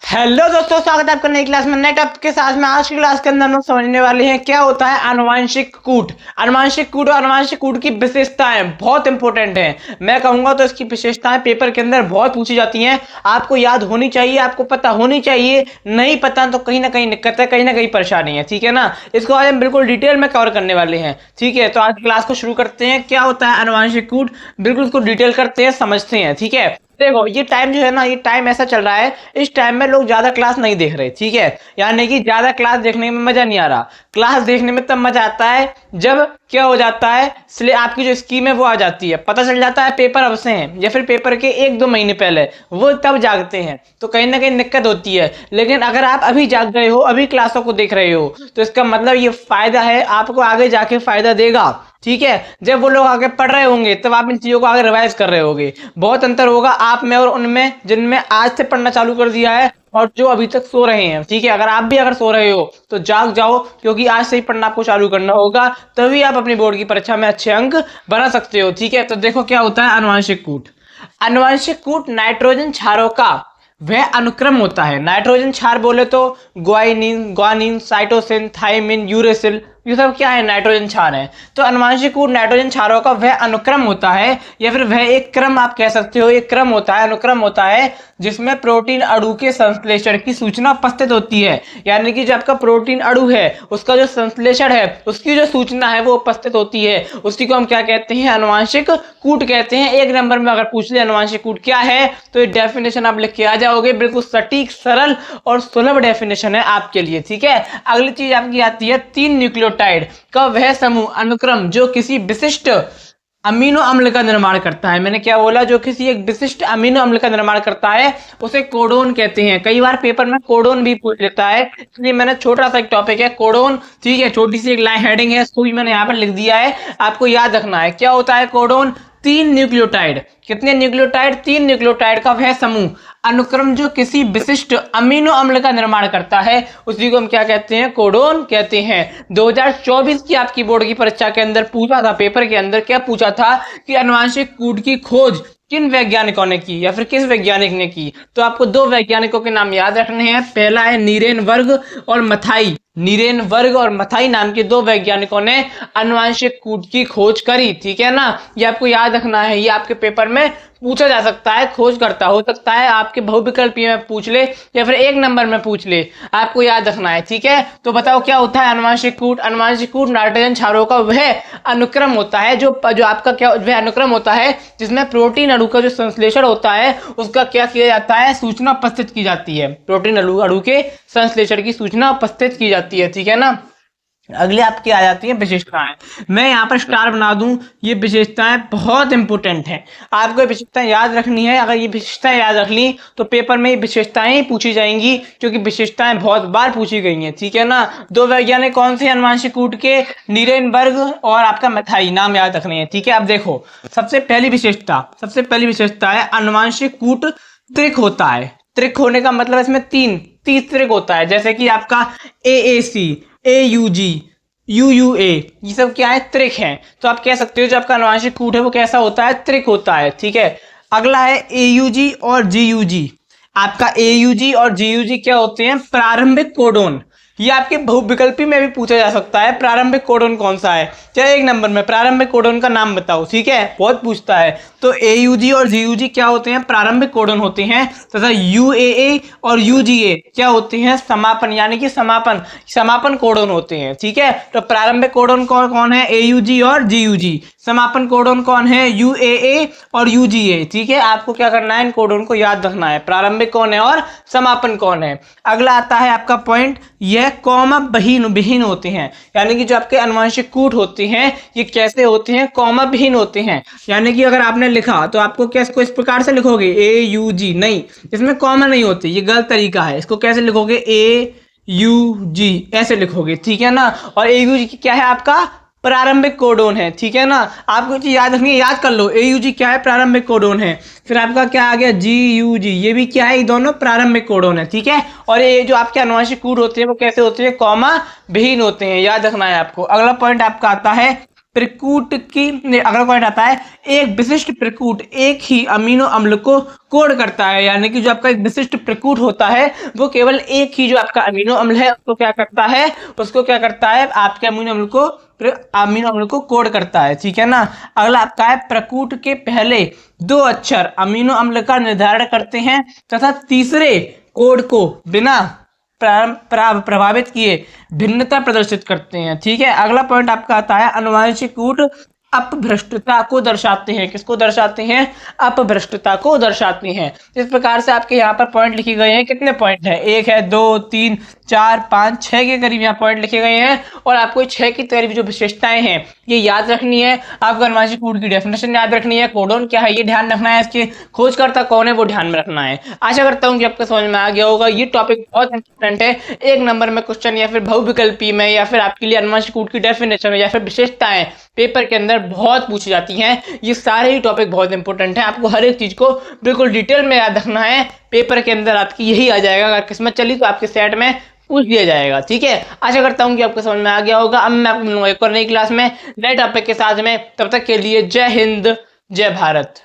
Hello दोस्तों, स्वागत है आपका नई क्लास में। नए टॉपिक के साथ में आज की क्लास के अंदर हम लोग समझने वाले हैं क्या होता है आनुवंशिक कूट। आनुवंशिक कूट और आनुवंशिक कूट की विशेषताएं बहुत इंपॉर्टेंट हैं। मैं कहूंगा तो इसकी विशेषताएं पेपर के अंदर बहुत पूछी जाती हैं। आपको याद होनी चाहिए, आपको पता होनी चाहिए। नहीं पता तो कहीं ना कहीं दिक्कत है, कहीं ना कहीं परेशानी है। ठीक है ना, इसको आज हम बिल्कुल डिटेल में कवर करने वाले हैं। ठीक है, तो आज क्लास को शुरू करते हैं। क्या होता है आनुवंशिक कूट, बिल्कुल इसको डिटेल करते हैं, समझते हैं। ठीक है, देखो ये टाइम जो है ना, ये टाइम ऐसा चल रहा है, इस टाइम में लोग ज्यादा क्लास नहीं देख रहे। ठीक है, यानी कि ज्यादा क्लास देखने में मजा नहीं आ रहा। क्लास देखने में तब मजा आता है जब क्या हो जाता है, इसलिए आपकी जो स्कीम है वो आ जाती है, पता चल जाता है पेपर अब से हैं या फिर पेपर के 1-2 महीने पहले, वो तब जागते हैं तो कहीं ना कहीं दिक्कत होती है। लेकिन अगर आप अभी जाग गए हो, अभी क्लासों को देख रहे हो, तो इसका मतलब ये फायदा है, आपको आगे जाके फायदा देगा। ठीक है, जब वो लोग आगे पढ़ रहे होंगे तब आप इन चीजों को आगे रिवाइज कर रहे होगे। बहुत अंतर होगा आप में और उनमें जिनमें आज से पढ़ना चालू कर दिया है और जो अभी तक सो रहे हैं। ठीक है, अगर आप भी अगर सो रहे हो तो जाग जाओ, क्योंकि आज से ही पढ़ना आपको चालू करना होगा, तभी आप अपनी बोर्ड की परीक्षा में अच्छे अंक बना सकते हो। ठीक है, तो देखो क्या होता है आनुवंशिक कूट। आनुवंशिक कूट नाइट्रोजन क्षारों का वह अनुक्रम होता है। नाइट्रोजन क्षार बोले तो guanine, guanine, cytosine, thymine, uracil, ये सब क्या है, नाइट्रोजन क्षार है। तो आनुवंशिक कूट नाइट्रोजन क्षारों का वह अनुक्रम होता है, या फिर वह एक क्रम आप कह सकते हो। एक क्रम होता है, अनुक्रम होता है, जिसमें प्रोटीन अणु के संश्लेषण की सूचना उपस्थित होती है। यानी कि जो आपका प्रोटीन अणु है उसका जो संश्लेषण है, उसकी जो सूचना है वो उपस्थित होती है, उसी को हम क्या कहते हैं, आनुवंशिक कूट कहते हैं। एक नंबर में अगर पूछ ले आनुवंशिक कूट क्या है, तो ये डेफिनेशन आप लिख के आ जाओगे, बिल्कुल सटीक, सरल और सुलभ डेफिनेशन है आपके लिए। ठीक है, अगली चीज आपकी आती है 3 न्यूक्लियोटाइड का वह समूह अनुक्रम जो किसी विशिष्ट अमीनो अम्ल का निर्माण करता है। मैंने क्या बोला, जो किसी एक विशिष्ट अमीनो अम्ल का निर्माण करता है उसे कोडोन कहते हैं। कई बार पेपर में कोडोन भी पूछ लेता है, इसलिए मैंने छोटा सा एक टॉपिक है कोडोन, ठीक है, छोटी सी एक लाइन हेडिंग है, इसको भी मैंने यहाँ पर लिख दिया है, आपको याद रखना है। क्या होता है कोडोन, 3 न्यूक्लियोटाइड। कितने न्यूक्लियोटाइड, 3 न्यूक्लियोटाइड का वह समूह अनुक्रम जो किसी विशिष्ट अमीनो अम्ल का निर्माण करता है, उसी को हम क्या कहते हैं, कोडोन कहते हैं। 2024 की आपकी बोर्ड की परीक्षा के अंदर पूछा था, पेपर के अंदर क्या पूछा था कि आनुवंशिक कूट की खोज किन वैज्ञानिकों ने की या फिर किस वैज्ञानिक ने की। तो आपको 2 वैज्ञानिकों के नाम याद रखने हैं। पहला है नीरेनबर्ग और मथाई। नीरेनबर्ग और मथाई नाम के 2 वैज्ञानिकों ने आनुवंशिक कूट की खोज करी। ठीक है ना, ये आपको याद रखना है, ये आपके पेपर में पूछा जा सकता है। खोज करता हो सकता है आपके बहुविकल्पीय में पूछ ले या फिर 1 नंबर में पूछ ले, आपको याद रखना है। ठीक है, तो बताओ क्या होता है आनुवंशिक कूट। आनुवंशिक कूट नाइट्रोजन क्षारों का वह अनुक्रम होता है, जो आपका क्या वह अनुक्रम होता है जिसमें प्रोटीन अणु का जो संश्लेषण होता है उसका क्या किया जाता है, सूचना उपस्थित की जाती है। प्रोटीन अणु के संश्लेषण की सूचना उपस्थित की जाती है। ठीक है ना, अगले आपकी आ जाती है विशेषताएं। मैं यहाँ पर स्टार बना दूं, ये विशेषताएं बहुत इंपॉर्टेंट हैं, आपको विशेषताएं याद रखनी है। अगर ये विशेषताएं याद रख ली तो पेपर में ये विशेषताएं ही पूछी जाएंगी, क्योंकि विशेषताएं बहुत बार पूछी गई हैं। ठीक है ना, 2 वैज्ञानिक कौन से आनुवंशिक कूट के, नीरेनबर्ग और आपका मथाई, नाम याद रखने हैं। ठीक है, अब देखो सबसे पहली विशेषता है आनुवंशिक कूट त्रिक होता है। त्रिक होने का मतलब इसमें 30 त्रिक होता है, जैसे कि आपका AAC, AUG, UUA, ये सब क्या है, त्रिक हैं। तो आप कह सकते हो जो आपका आनुवंशिक कूट है वो कैसा होता है, त्रिक होता है। ठीक है, अगला है AUG और GUG। आपका AUG और GUG क्या होते हैं, प्रारंभिक कोडोन। ये आपके बहुविकल्पी में भी पूछा जा सकता है, प्रारंभिक कोडोन कौन सा है, चाहे 1 नंबर में प्रारंभिक कोडोन का नाम बताओ। ठीक है, बहुत पूछता है। तो AUG और GUG क्या होते हैं, प्रारंभिक कोडोन होते हैं, तथा UAA और UGA क्या होते हैं, समापन यानी कि समापन कोडोन होते हैं। ठीक है, तो प्रारंभिक कोडोन कौन है, AUG और GUG। समापन कोडोन कौन है, UAA और UGA। ठीक है, आपको क्या करना है, इन कोडोन को याद रखना है, प्रारंभिक कौन है और समापन कौन है। अगला आता है आपका पॉइंट, यह कॉमा विहीन होते हैं। यानी कि जो आपके आनुवंशिक कूट होते हैं ये कैसे होते हैं, कॉमा विहीन होते हैं। यानी कि अगर आपने लिखा तो आपको कैसे, इस प्रकार से लिखोगे AUG, नहीं, इसमें कॉमा नहीं होती, ये गलत तरीका है। इसको कैसे लिखोगे, AUG ऐसे लिखोगे। ठीक है ना, और AUG क्या है, आपका प्रारंभिक कोडोन है। ठीक है ना, आपको चीज याद रखनी है, याद कर लो। AUG क्या है, प्रारंभिक कोडोन है। फिर आपका क्या आ गया, GUG, ये भी क्या है, ये दोनों प्रारंभिक कोडोन है। ठीक है, और ये जो आपके आनुवंशिक कूट होते हैं वो कैसे होते हैं, कॉमा विहीन होते हैं, याद रखना है आपको। अगला पॉइंट आपका आता है प्रकूट की अगला पॉइंट आता है, एक विशिष्ट प्रकूट एक ही अमीनो अम्ल को कोड करता है, यानी कि जो आपका एक विशिष्ट प्रकूट होता है वो केवल एक ही जो आपका अमीनो अम्ल है उसको क्या करता है आपके अमीनो अम्ल को कोड करता है, ठीक है ना। अगला आपका है, प्रकूट के पहले 2 अक्षर अमीनो अम्ल का निर्धारण करते हैं तथा तीसरे कोड को बिना प्रभावित किए भिन्नता प्रदर्शित करते हैं, ठीक है। अगला पॉइंट आपका आता है, अनुवांशिक कूट अपभ्रष्टता को दर्शाते हैं। किसको दर्शाते हैं? अपभ्रष्टता को दर्शाते हैं। इस प्रकार से आपके यहाँ पर पॉइंट लिखे गए हैं। कितने पॉइंट हैं? 1 है, 2, 3, 4, 5, 6 के करीब यहाँ पॉइंट लिखे गए हैं और आपको 6 की करीब जो विशेषताएं हैं ये याद रखनी है। आपको अनुवांशिक कूट की डेफिनेशन याद रखनी है, कोडोन क्या है ये ध्यान रखना है, इसकी खोजकर्ता कौन है वो ध्यान में रखना है। आशा करता हूँ कि आपको समझ में आ गया होगा। ये टॉपिक बहुत इंपॉर्टेंट है। 1 नंबर में क्वेश्चन या फिर बहुविकल्पी में या फिर आपके लिए अनुवांशिक कूट की डेफिनेशन या फिर विशेषताएं पेपर के अंदर बहुत पूछी जाती हैं। ये सारे ही टॉपिक बहुत इंपॉर्टेंट है। आपको हर एक चीज को बिल्कुल डिटेल में याद रखना है। पेपर के अंदर आपकी यही आ जाएगा। अगर किस्मत चली तो आपके सेट में पूछ दिया जाएगा, ठीक है। आशा करता हूँ कि आपको समझ में आ गया होगा। अब मैं आपको मिलूंगा एक और नई क्लास में नए टॉपिक के साथ में। तब तक के लिए जय हिंद, जय भारत।